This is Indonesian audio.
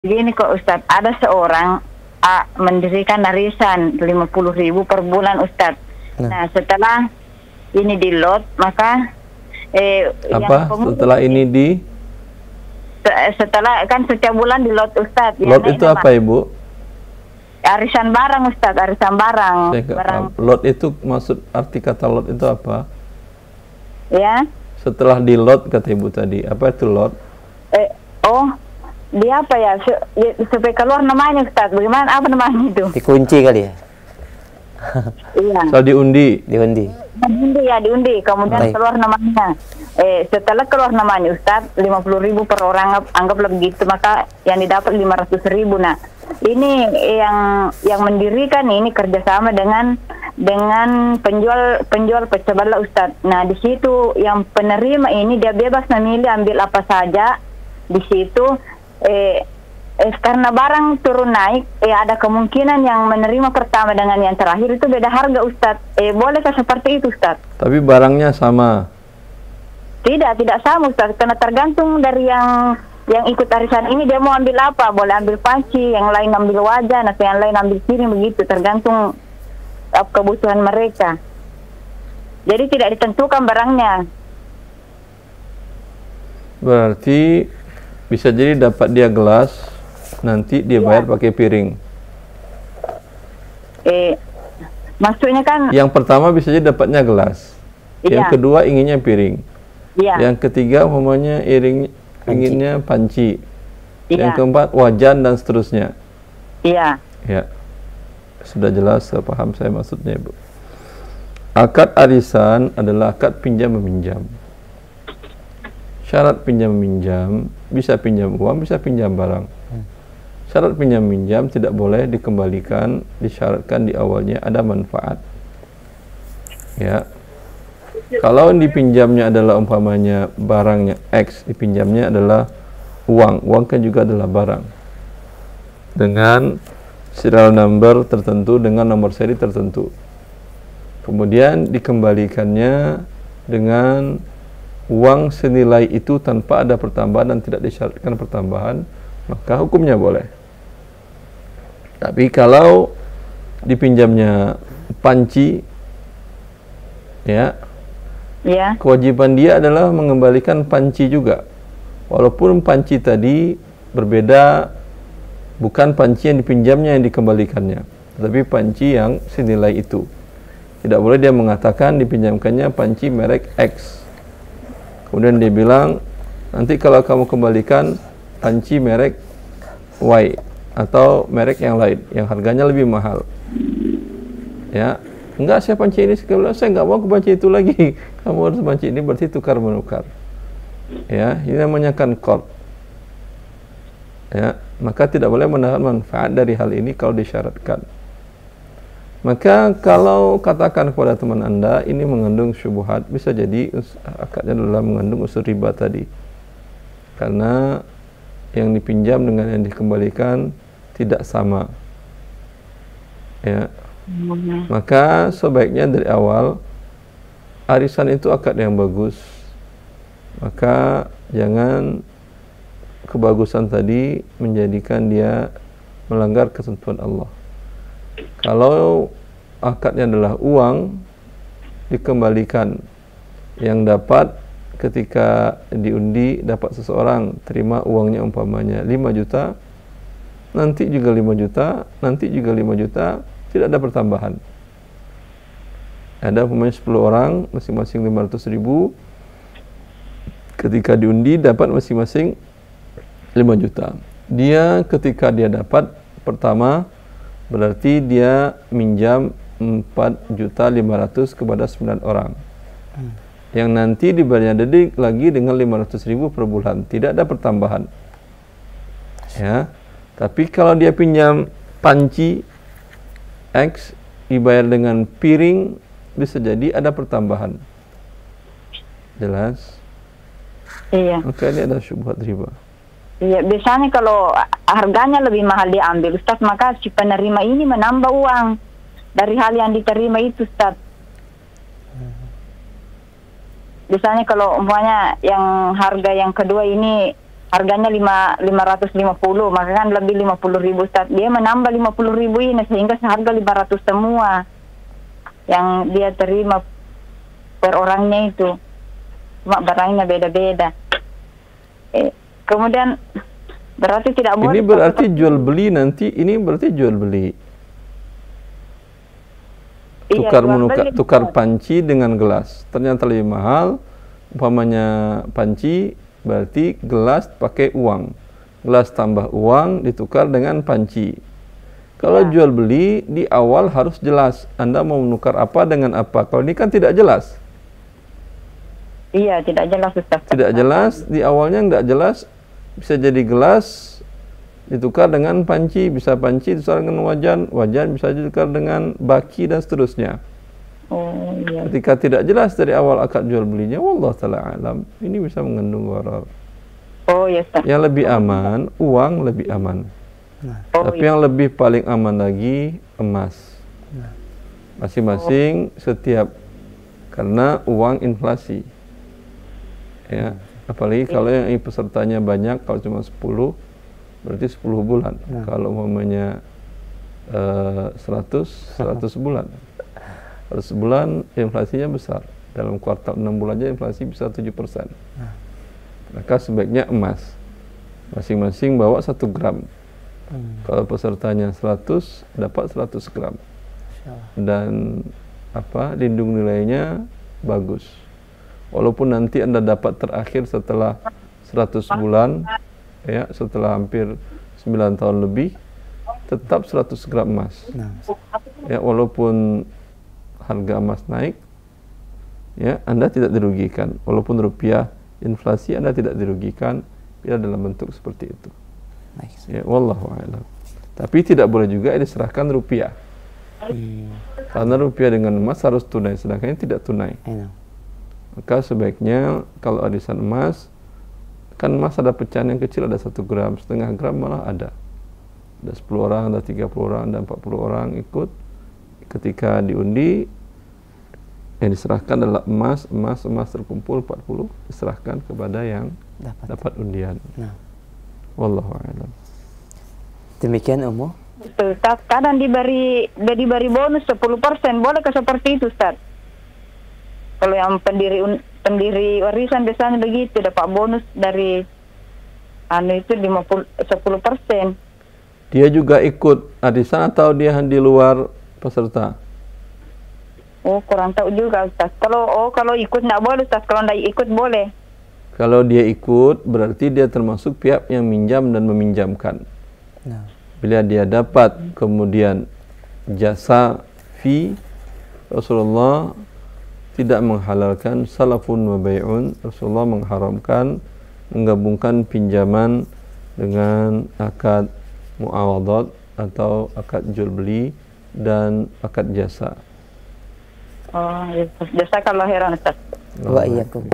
Begini kok Ustadz, ada seorang mendirikan arisan 50.000 per bulan Ustadz. Nah setelah ini di lot, maka setelah ini setelah kan setiap bulan di lot Ustadz. Lot itu apa Ibu? Arisan barang Ustadz, arisan barang. Lot itu maksud arti kata lot itu apa? Ya. Setelah di lot kata Ibu tadi, apa itu lot? Dia apa ya, supaya keluar namanya Ustadz, bagaimana, apa namanya itu? Dikunci kali ya? Iya. Soal diundi? Diundi. Diundi, kemudian keluar namanya. Setelah keluar namanya Ustadz, 50.000 per orang, anggaplah begitu, maka yang didapat 500.000. Nah, ini yang mendirikan ini kerjasama dengan penjual pecah belah Ustadz. Nah, di situ yang penerima ini dia bebas memilih ambil apa saja di situ. Karena barang turun naik, ada kemungkinan yang menerima pertama dengan yang terakhir itu beda harga Ustadz. Bolehkah seperti itu Ustadz? Tapi barangnya sama? Tidak sama Ustadz, karena tergantung dari yang ikut arisan ini dia mau ambil apa. Boleh ambil panci, yang lain ambil wajan, atau yang lain ambil piring, begitu, tergantung kebutuhan mereka. Jadi tidak ditentukan barangnya. Berarti bisa jadi dapat dia gelas, nanti dia bayar pakai piring. Maksudnya kan? Yang pertama bisa jadi dapatnya gelas, yang kedua inginnya piring, yang ketiga umpamanya inginnya panci, yang keempat wajan dan seterusnya. Iya. Ya, sudah jelas, paham saya maksudnya Ibu. Akad arisan adalah akad pinjam meminjam. Syarat pinjam minjam, bisa pinjam uang, bisa pinjam barang. Syarat pinjam minjam tidak boleh dikembalikan, disyaratkan di awalnya ada manfaat. Ya. Kalau dipinjamnya adalah umpamanya barangnya X, dipinjamnya adalah uang kan juga adalah barang. Dengan serial number tertentu, dengan nomor seri tertentu. Kemudian dikembalikannya dengan uang senilai itu tanpa ada pertambahan dan tidak disyaratkan pertambahan, maka hukumnya boleh. Tapi kalau dipinjamnya panci, kewajiban dia adalah mengembalikan panci juga. Walaupun panci tadi berbeda, bukan panci yang dipinjamnya yang dikembalikannya, tetapi panci yang senilai itu. Tidak boleh dia mengatakan dipinjamkannya panci merek X, kemudian dia bilang, nanti kalau kamu kembalikan panci merek Y atau merek yang lain yang harganya lebih mahal. Ya, enggak, saya panci ini, saya enggak mau ke panci itu lagi. Kamu harus panci ini, berarti tukar menukar. Ya, ini namanya kan qard. Ya, maka tidak boleh mendapat manfaat dari hal ini kalau disyaratkan. Maka kalau katakan kepada teman Anda ini mengandung syubhat, bisa jadi akadnya adalah mengandung unsur riba tadi. Karena yang dipinjam dengan yang dikembalikan tidak sama. Ya. Maka sebaiknya dari awal arisan itu akad yang bagus. Maka jangan kebagusan tadi menjadikan dia melanggar ketentuan Allah. Kalau akadnya adalah uang, dikembalikan, yang dapat ketika diundi dapat seseorang terima uangnya umpamanya 5 juta, nanti juga 5 juta, nanti juga 5 juta, tidak ada pertambahan. Ada umpamanya 10 orang, masing-masing 500.000, ketika diundi dapat masing-masing 5 juta. Dia ketika dia dapat pertama, berarti dia minjam 4.500.000 kepada 9 orang. Yang nanti dibayarnya dedik lagi dengan 500.000 per bulan, tidak ada pertambahan. Ya. Tapi kalau dia pinjam panci X dibayar dengan piring, bisa jadi ada pertambahan. Jelas? Iya. Maka ini ada syubhat riba. Iya, biasanya kalau harganya lebih mahal diambil Ustaz, maka si penerima ini menambah uang dari hal yang diterima itu Ustaz. Biasanya kalau umpamanya yang harga yang kedua ini harganya 550, maka kan lebih 50.000 Ustaz. Dia menambah 50.000 ini sehingga seharga 500 semua yang dia terima per orangnya itu. Cuma barangnya beda-beda. Kemudian berarti tidak boleh. Ini berarti jual beli nanti, ini berarti jual beli. Tukar menukar, tukar panci dengan gelas. Ternyata lebih mahal. Umpamanya panci berarti gelas pakai uang. Gelas tambah uang ditukar dengan panci. Kalau jual beli di awal harus jelas. Anda mau menukar apa dengan apa. Kalau ini kan tidak jelas. Iya, tidak jelas Ustaz. Tidak jelas, di awalnya enggak jelas. Bisa jadi gelas ditukar dengan panci, bisa panci ditukar dengan wajan, wajan bisa ditukar dengan baki dan seterusnya. Oh iya. Ketika tidak jelas dari awal akad jual belinya, wallahu taala alam, ini bisa mengandung gharar. Oh iya Ustaz. Yang lebih aman, uang lebih aman. Tapi yang lebih paling aman lagi emas. Masing-masing setiap, karena uang inflasi. Ya, apalagi kalau yang pesertanya banyak, kalau cuma 10 berarti 10 bulan. Kalau umpamanya 100 bulan. Kalau sebulan inflasinya besar. Dalam kuartal 6 bulan aja inflasi bisa 7%. Maka sebaiknya emas. Masing-masing bawa 1 gram. Kalau pesertanya 100 dapat 100 gram. Dan lindung nilainya bagus. Walaupun nanti Anda dapat terakhir setelah 100 bulan, ya, setelah hampir 9 tahun lebih, tetap 100 gram emas. Ya, walaupun harga emas naik, ya, Anda tidak dirugikan. Walaupun rupiah inflasi, Anda tidak dirugikan bila dalam bentuk seperti itu. Ya, wallahu a'lam. Tapi tidak boleh juga diserahkan rupiah. Karena rupiah dengan emas harus tunai, sedangkan ini tidak tunai. Maka sebaiknya kalau arisan emas, kan emas ada pecahan yang kecil, ada 1 gram, setengah gram malah ada. Ada 10 orang, ada 30 orang, ada 40 orang ikut. Ketika diundi, yang diserahkan adalah emas terkumpul 40, diserahkan kepada yang dapat undian. Wallahu a'lam. Demikian Ummu. Ustaz, kadang diberi bonus 10%, bolehkah seperti itu Ustaz? Kalau yang pendiri warisan biasanya begitu, dapat bonus dari itu 10%. Dia juga ikut arisan atau dia di luar peserta? Oh, kurang tahu juga Ustaz. Kalau ikut enggak boleh Ustaz, kalau enggak ikut boleh. Kalau dia ikut berarti dia termasuk pihak yang minjam dan meminjamkan. Bila dia dapat kemudian jasa fee, Rasulullah tidak menghalalkan salafun wa bai'un. Rasulullah mengharamkan menggabungkan pinjaman dengan akad muawadat atau akad jual beli dan akad jasa. Oh, jasa kalau heran Ustaz. Wa iyyakum.